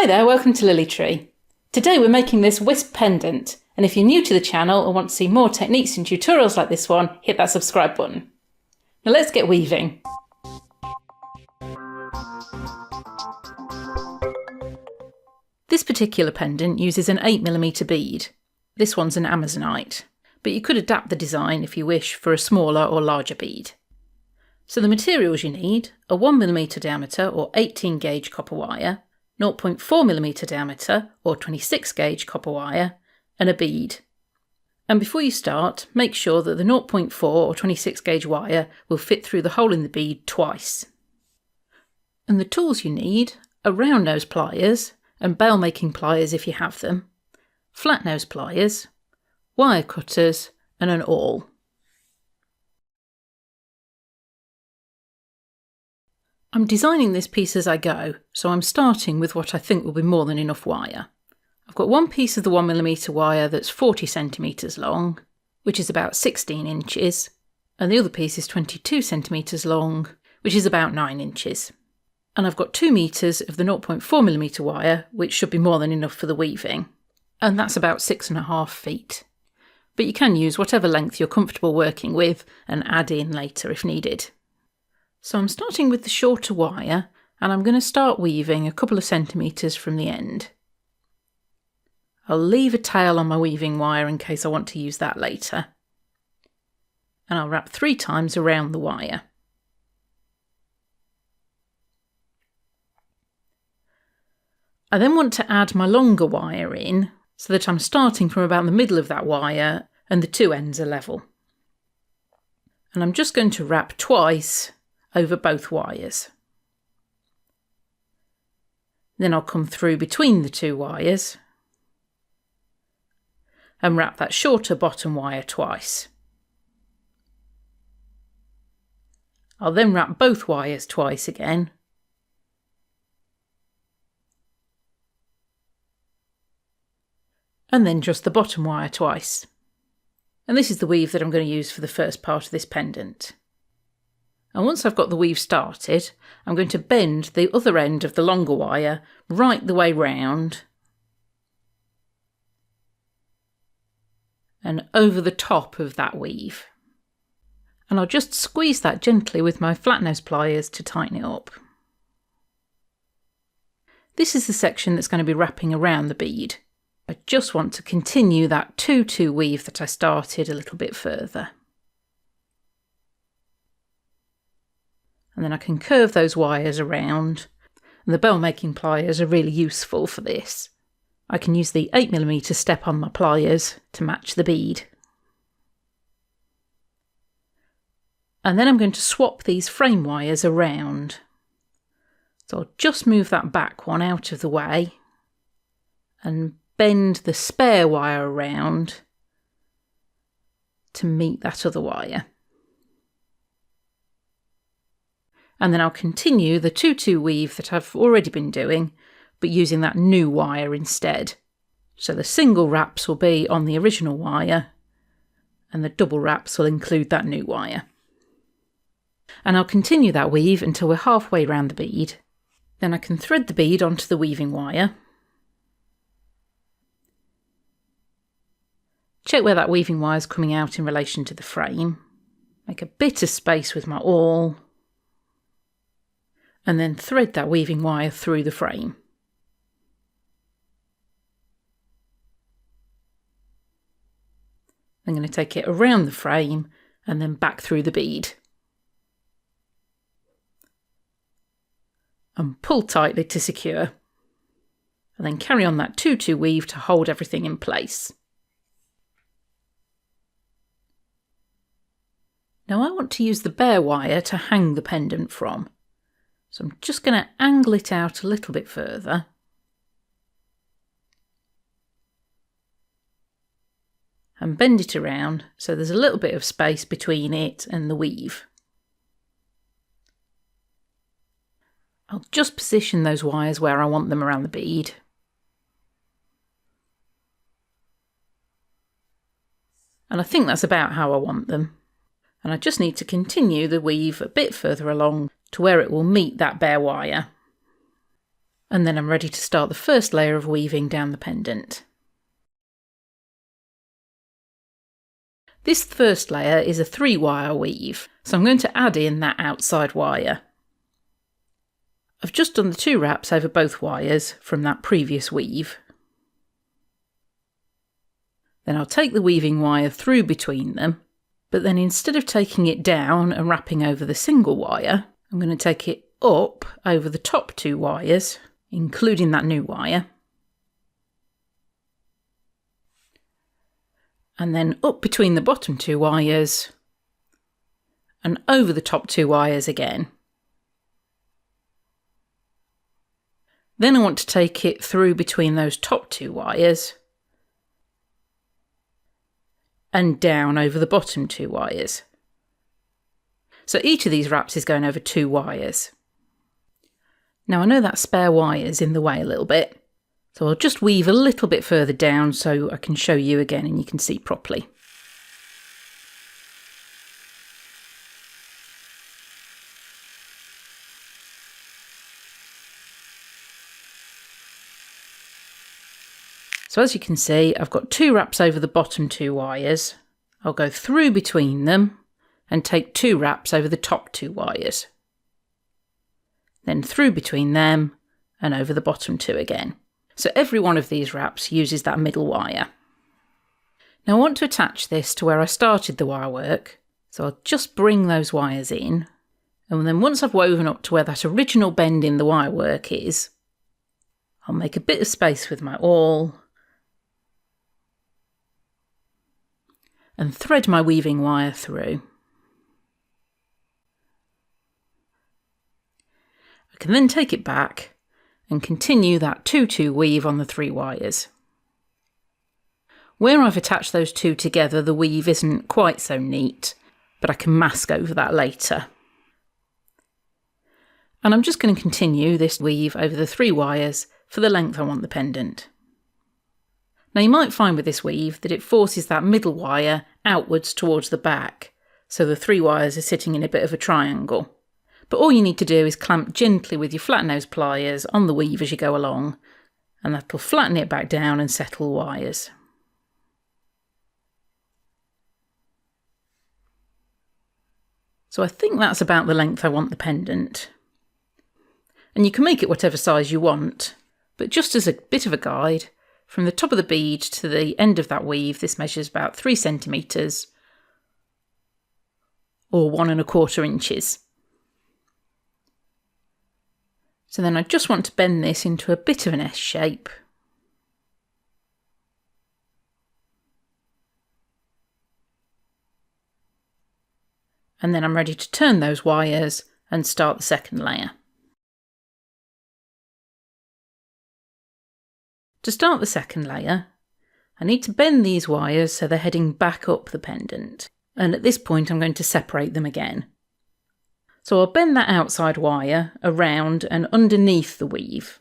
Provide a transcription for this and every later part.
Hi there, welcome to Lilly-Tree. Today we're making this Wisp pendant, and if you're new to the channel and want to see more techniques and tutorials like this one, hit that subscribe button. Now let's get weaving. This particular pendant uses an 8mm bead. This one's an Amazonite, but you could adapt the design if you wish for a smaller or larger bead. So the materials you need are 1mm diameter or 18 gauge copper wire, 0.4mm diameter or 26 gauge copper wire, and a bead. And before you start, make sure that the 0.4 or 26 gauge wire will fit through the hole in the bead twice. And the tools you need are round nose pliers and bail making pliers if you have them, flat nose pliers, wire cutters and an awl. I'm designing this piece as I go, so I'm starting with what I think will be more than enough wire. I've got one piece of the 1mm wire that's 40 centimetres long, which is about 16 inches, and the other piece is 22 centimetres long, which is about 9 inches. And I've got 2 metres of the 0.4mm wire, which should be more than enough for the weaving, and that's about 6.5 feet. But you can use whatever length you're comfortable working with and add in later if needed. So I'm starting with the shorter wire, and I'm going to start weaving a couple of centimetres from the end. I'll leave a tail on my weaving wire in case I want to use that later. And I'll wrap 3 times around the wire. I then want to add my longer wire in so that I'm starting from about the middle of that wire and the 2 ends are level. And I'm just going to wrap twice over both wires. Then I'll come through between the 2 wires and wrap that shorter bottom wire twice. I'll then wrap both wires twice again, and then just the bottom wire twice. And this is the weave that I'm going to use for the first part of this pendant. And once I've got the weave started, I'm going to bend the other end of the longer wire right the way round and over the top of that weave. And I'll just squeeze that gently with my flat nose pliers to tighten it up. This is the section that's going to be wrapping around the bead. I just want to continue that 2-2 weave that I started a little bit further. And then I can curve those wires around, and the bail making pliers are really useful for this. I can use the 8mm step on my pliers to match the bead. And then I'm going to swap these frame wires around. So I'll just move that back one out of the way and bend the spare wire around to meet that other wire. And then I'll continue the 2-2 weave that I've already been doing, but using that new wire instead. So the single wraps will be on the original wire, and the double wraps will include that new wire. And I'll continue that weave until we're halfway round the bead. Then I can thread the bead onto the weaving wire. Check where that weaving wire is coming out in relation to the frame. Make a bit of space with my awl, and then thread that weaving wire through the frame. I'm going to take it around the frame and then back through the bead. And pull tightly to secure. And then carry on that 2-2 weave to hold everything in place. Now I want to use the bare wire to hang the pendant from. So I'm just going to angle it out a little bit further. And bend it around so there's a little bit of space between it and the weave. I'll just position those wires where I want them around the bead. And I think that's about how I want them. And I just need to continue the weave a bit further along to where it will meet that bare wire. And then I'm ready to start the first layer of weaving down the pendant. This first layer is a 3-wire weave, so I'm going to add in that outside wire. I've just done the 2 wraps over both wires from that previous weave. Then I'll take the weaving wire through between them, but then instead of taking it down and wrapping over the single wire, I'm going to take it up over the top 2 wires, including that new wire, and then up between the bottom 2 wires and over the top 2 wires again. Then I want to take it through between those top 2 wires and down over the bottom 2 wires. So each of these wraps is going over 2 wires. Now I know that spare wire is in the way a little bit, so I'll just weave a little bit further down so I can show you again and you can see properly. So as you can see, I've got 2 wraps over the bottom 2 wires. I'll go through between them and take 2 wraps over the top 2 wires. Then through between them and over the bottom 2 again. So every one of these wraps uses that middle wire. Now I want to attach this to where I started the wire work, so I'll just bring those wires in, and then once I've woven up to where that original bend in the wire work is, I'll make a bit of space with my awl and thread my weaving wire through. I can then take it back and continue that 2-2 weave on the 3 wires. Where I've attached those 2 together, the weave isn't quite so neat, but I can mask over that later. And I'm just going to continue this weave over the 3 wires for the length I want the pendant. Now you might find with this weave that it forces that middle wire outwards towards the back, so the 3 wires are sitting in a bit of a triangle. But all you need to do is clamp gently with your flat nose pliers on the weave as you go along, and that'll flatten it back down and settle the wires. So I think that's about the length I want the pendant. And you can make it whatever size you want, but just as a bit of a guide, from the top of the bead to the end of that weave, this measures about 3 centimetres or 1¼ inches. So then I just want to bend this into a bit of an S shape. And then I'm ready to turn those wires and start the second layer. To start the second layer, I need to bend these wires so they're heading back up the pendant. And at this point I'm going to separate them again. So I'll bend that outside wire around and underneath the weave.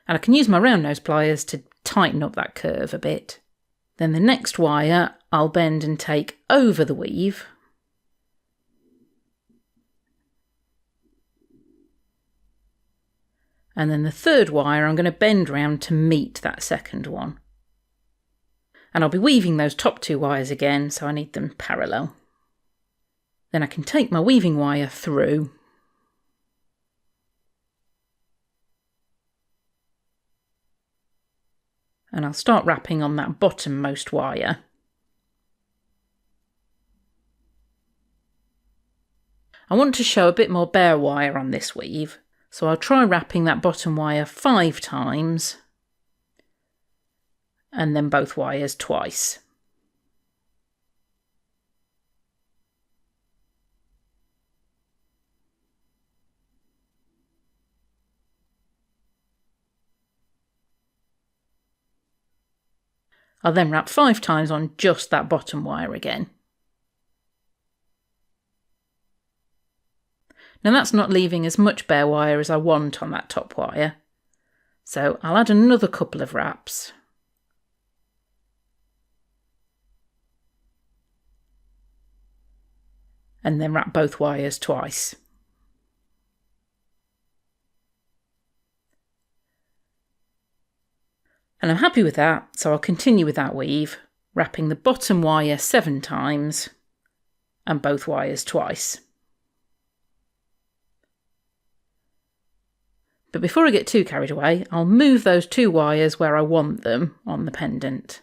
And I can use my round nose pliers to tighten up that curve a bit. Then the next wire I'll bend and take over the weave. And then the third wire I'm going to bend round to meet that second one. And I'll be weaving those top 2 wires again, so I need them parallel. Then I can take my weaving wire through. And I'll start wrapping on that bottommost wire. I want to show a bit more bare wire on this weave, so I'll try wrapping that bottom wire 5 times. And then both wires twice. I'll then wrap 5 times on just that bottom wire again. Now that's not leaving as much bare wire as I want on that top wire, so I'll add another couple of wraps. And then wrap both wires twice. And I'm happy with that, so I'll continue with that weave, wrapping the bottom wire 7 times and both wires twice. But before I get too carried away, I'll move those 2 wires where I want them on the pendant.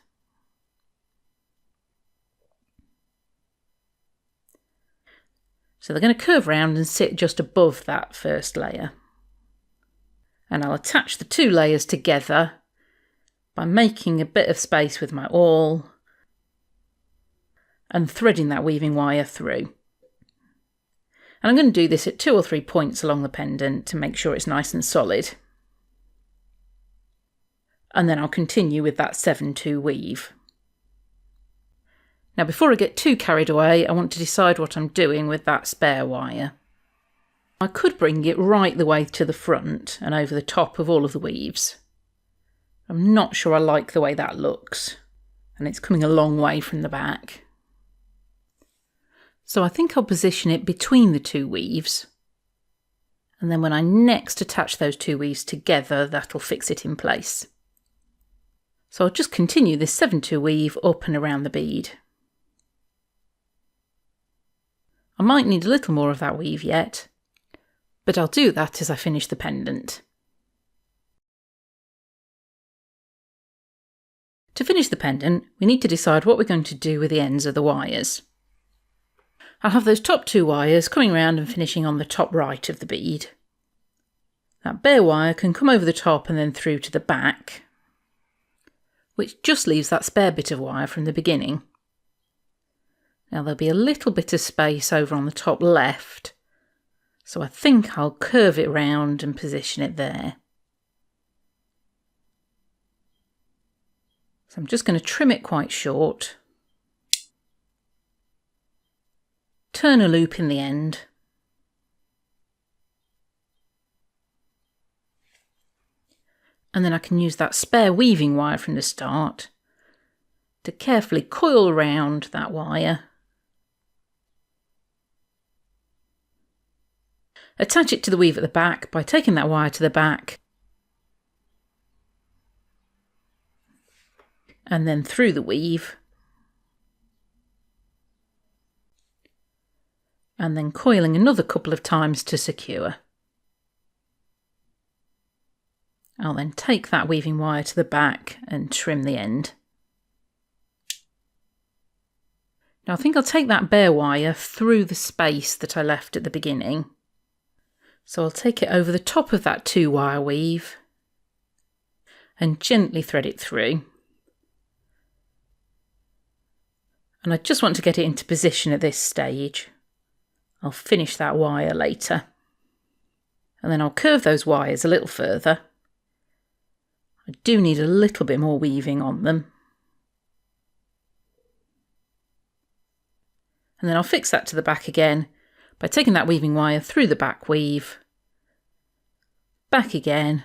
So they're going to curve round and sit just above that first layer. And I'll attach the 2 layers together by making a bit of space with my awl and threading that weaving wire through. And I'm going to do this at 2 or 3 points along the pendant to make sure it's nice and solid. And then I'll continue with that 7-2 weave. Now before I get too carried away, I want to decide what I'm doing with that spare wire. I could bring it right the way to the front and over the top of all of the weaves. I'm not sure I like the way that looks, and it's coming a long way from the back. So I think I'll position it between the 2 weaves, and then when I next attach those 2 weaves together, that'll fix it in place. So I'll just continue this 7-2 weave up and around the bead. I might need a little more of that weave yet, but I'll do that as I finish the pendant. To finish the pendant, we need to decide what we're going to do with the ends of the wires. I'll have those top 2 wires coming around and finishing on the top right of the bead. That bare wire can come over the top and then through to the back, which just leaves that spare bit of wire from the beginning. Now there'll be a little bit of space over on the top left, so I think I'll curve it round and position it there. So I'm just going to trim it quite short, turn a loop in the end, and then I can use that spare weaving wire from the start to carefully coil around that wire, attach it to the weave at the back by taking that wire to the back and then through the weave, and then coiling another couple of times to secure. I'll then take that weaving wire to the back and trim the end. Now I think I'll take that bare wire through the space that I left at the beginning. So I'll take it over the top of that 2 wire weave and gently thread it through. And I just want to get it into position at this stage. I'll finish that wire later. And then I'll curve those wires a little further. I do need a little bit more weaving on them. And then I'll fix that to the back again by taking that weaving wire through the back weave, back again,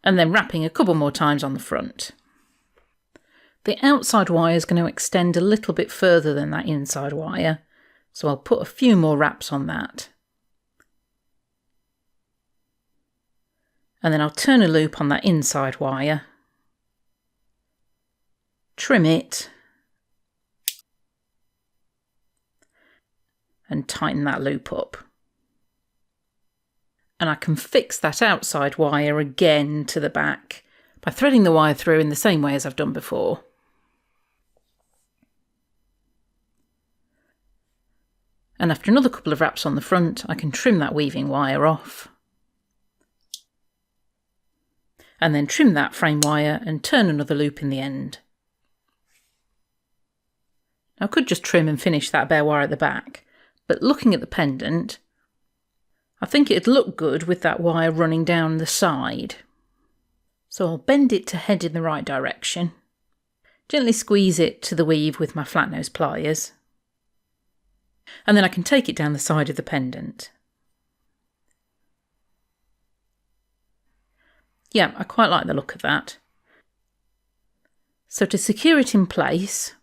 and then wrapping a couple more times on the front. The outside wire is going to extend a little bit further than that inside wire, so I'll put a few more wraps on that. And then I'll turn a loop on that inside wire, trim it, and tighten that loop up. And I can fix that outside wire again to the back by threading the wire through in the same way as I've done before. And after another couple of wraps on the front, I can trim that weaving wire off. And then trim that frame wire and turn another loop in the end. Now I could just trim and finish that bare wire at the back, but looking at the pendant, I think it'd look good with that wire running down the side. So I'll bend it to head in the right direction, gently squeeze it to the weave with my flat nose pliers, and then I can take it down the side of the pendant. Yeah, I quite like the look of that. So to secure it in place,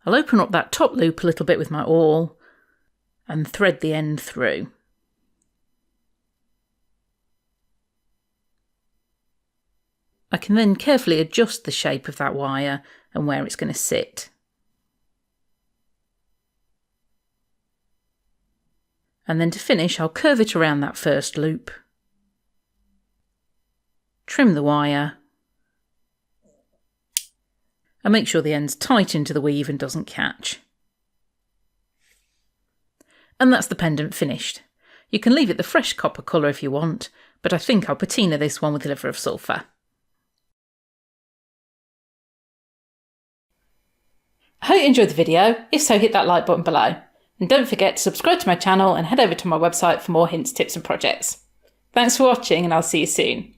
I'll open up that top loop a little bit with my awl and thread the end through. I can then carefully adjust the shape of that wire and where it's going to sit. And then to finish, I'll curve it around that first loop, trim the wire, and make sure the end's tight into the weave and doesn't catch. And that's the pendant finished. You can leave it the fresh copper colour if you want, but I think I'll patina this one with liver of sulphur. I hope you enjoyed the video. If so, hit that like button below. And don't forget to subscribe to my channel and head over to my website for more hints, tips and projects. Thanks for watching, and I'll see you soon.